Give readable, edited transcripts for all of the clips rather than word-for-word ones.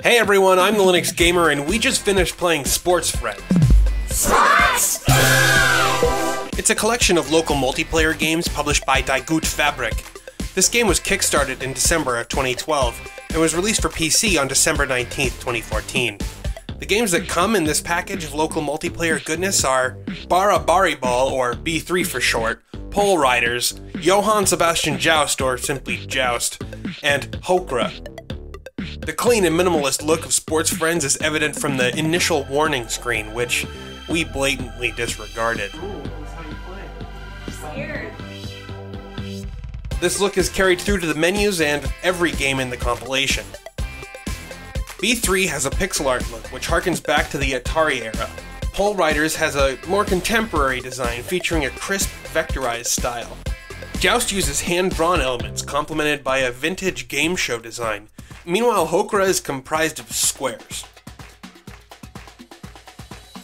Hey everyone, I'm the Linux Gamer, and we just finished playing Sportsfriends. It's a collection of local multiplayer games published by Die Gute Fabrik. This game was kickstarted in December of 2012 and was released for PC on December 19th, 2014. The games that come in this package of local multiplayer goodness are Barabariball, or B3 for short, Pole Riders, Johann Sebastian Joust, or simply Joust, and Hokra. The clean and minimalist look of Sportsfriends is evident from the initial warning screen, which we blatantly disregarded. Weird. This look is carried through to the menus and every game in the compilation. B3 has a pixel art look, which harkens back to the Atari era. Pole Riders has a more contemporary design featuring a crisp, vectorized style. Joust uses hand-drawn elements complemented by a vintage game show design. Meanwhile, Hokra is comprised of squares.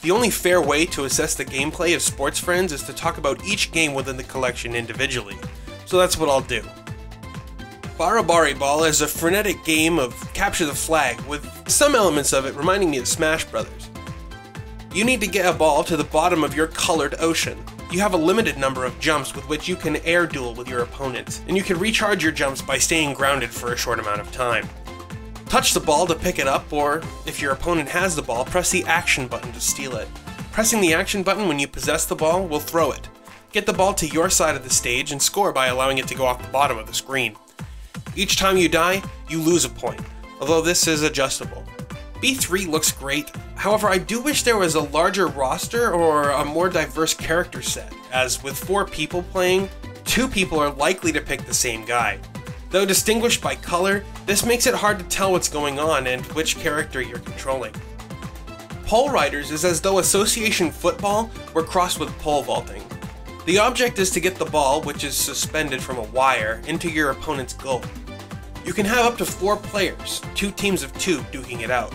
The only fair way to assess the gameplay of Sportsfriends is to talk about each game within the collection individually, so that's what I'll do. Barabariball is a frenetic game of capture the flag, with some elements of it reminding me of Smash Brothers. You need to get a ball to the bottom of your colored ocean. You have a limited number of jumps with which you can air duel with your opponents, and you can recharge your jumps by staying grounded for a short amount of time. Touch the ball to pick it up, or, if your opponent has the ball, press the action button to steal it. Pressing the action button when you possess the ball will throw it. Get the ball to your side of the stage and score by allowing it to go off the bottom of the screen. Each time you die, you lose a point, although this is adjustable. B3 looks great, however I do wish there was a larger roster or a more diverse character set, as with 4 people playing, 2 people are likely to pick the same guy. Though distinguished by color, this makes it hard to tell what's going on and which character you're controlling. Pole Riders is as though association football were crossed with pole vaulting. The object is to get the ball, which is suspended from a wire, into your opponent's goal. You can have up to 4 players, 2 teams of 2 duking it out.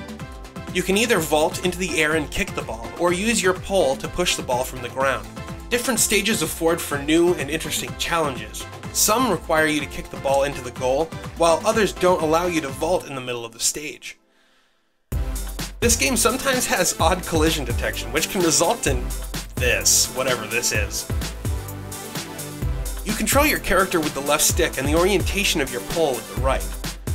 You can either vault into the air and kick the ball, or use your pole to push the ball from the ground. Different stages afford for new and interesting challenges. Some require you to kick the ball into the goal, while others don't allow you to vault in the middle of the stage. This game sometimes has odd collision detection, which can result in this, whatever this is. You control your character with the left stick and the orientation of your pole with the right.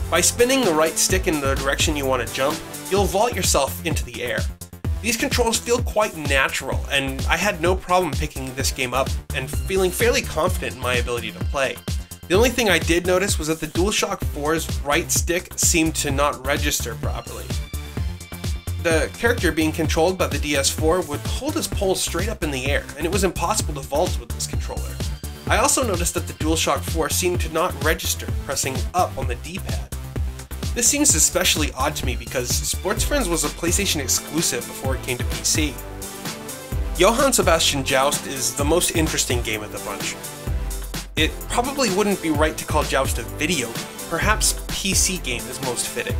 By spinning the right stick in the direction you want to jump, you'll vault yourself into the air. These controls feel quite natural, and I had no problem picking this game up and feeling fairly confident in my ability to play. The only thing I did notice was that the DualShock 4's right stick seemed to not register properly. The character being controlled by the DS4 would hold his pole straight up in the air, and it was impossible to vault with this controller. I also noticed that the DualShock 4 seemed to not register pressing up on the D-pad. This seems especially odd to me because Sportsfriends was a PlayStation exclusive before it came to PC. Johann Sebastian Joust is the most interesting game of the bunch. It probably wouldn't be right to call Joust a video game. Perhaps PC game is most fitting.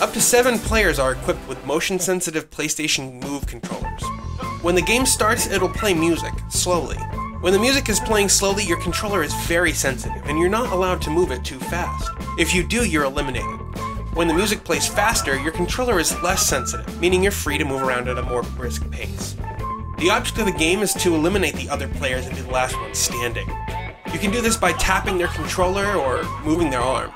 Up to 7 players are equipped with motion-sensitive PlayStation Move controllers. When the game starts, it'll play music, slowly. When the music is playing slowly, your controller is very sensitive, and you're not allowed to move it too fast. If you do, you're eliminated. When the music plays faster, your controller is less sensitive, meaning you're free to move around at a more brisk pace. The object of the game is to eliminate the other players and be the last one standing. You can do this by tapping their controller or moving their arm.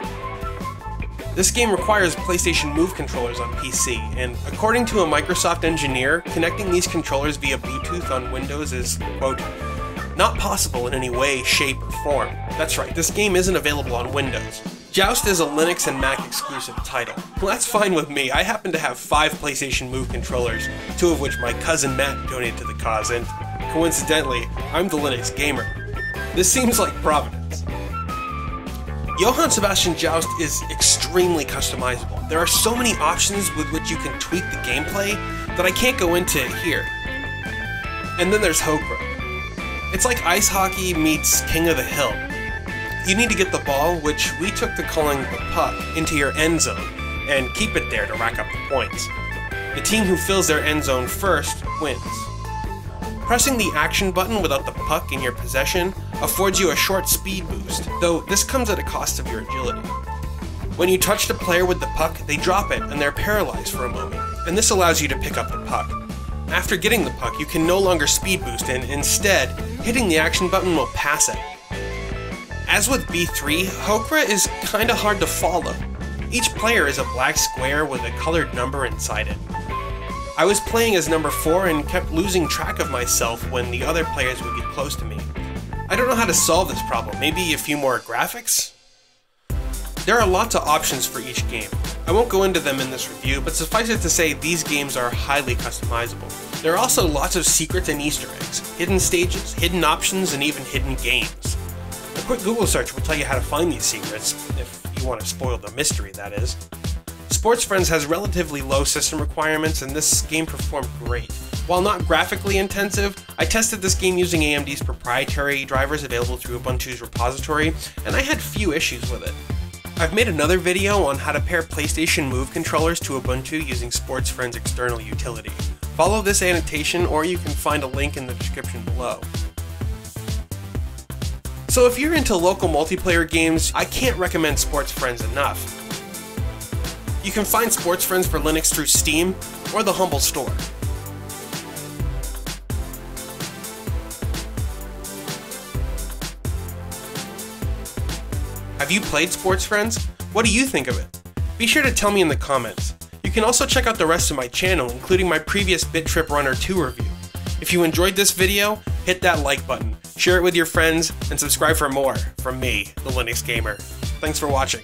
This game requires PlayStation Move controllers on PC, and according to a Microsoft engineer, connecting these controllers via Bluetooth on Windows is, quote, not possible in any way, shape, or form. That's right, this game isn't available on Windows. Joust is a Linux and Mac exclusive title. Well, that's fine with me. I happen to have 5 PlayStation Move controllers, 2 of which my cousin Matt donated to the cause, and coincidentally, I'm the Linux Gamer. This seems like providence. Johann Sebastian Joust is extremely customizable. There are so many options with which you can tweak the gameplay that I can't go into here. And then there's Hokra. It's like ice hockey meets King of the Hill. You need to get the ball, which we took to calling the puck, into your end zone, and keep it there to rack up the points. The team who fills their end zone first wins. Pressing the action button without the puck in your possession affords you a short speed boost, though this comes at a cost of your agility. When you touch the player with the puck, they drop it and they're paralyzed for a moment, and this allows you to pick up the puck. After getting the puck, you can no longer speed boost, and instead, hitting the action button will pass it. As with B3, Hokra is kinda hard to follow. Each player is a black square with a colored number inside it. I was playing as number 4 and kept losing track of myself when the other players would get close to me. I don't know how to solve this problem, maybe a few more graphics? There are lots of options for each game. I won't go into them in this review, but suffice it to say these games are highly customizable. There are also lots of secrets and Easter eggs, hidden stages, hidden options, and even hidden games. A quick Google search will tell you how to find these secrets, if you want to spoil the mystery, that is. Sportsfriends has relatively low system requirements, and this game performed great. While not graphically intensive, I tested this game using AMD's proprietary drivers available through Ubuntu's repository, and I had few issues with it. I've made another video on how to pair PlayStation Move controllers to Ubuntu using Sportsfriends external utility. Follow this annotation, or you can find a link in the description below. So if you're into local multiplayer games, I can't recommend Sportsfriends enough. You can find Sportsfriends for Linux through Steam or the Humble Store. Have you played Sportsfriends? What do you think of it? Be sure to tell me in the comments. You can also check out the rest of my channel, including my previous BitTrip Runner 2 review. If you enjoyed this video, hit that like button, share it with your friends, and subscribe for more from me, the Linux Gamer. Thanks for watching.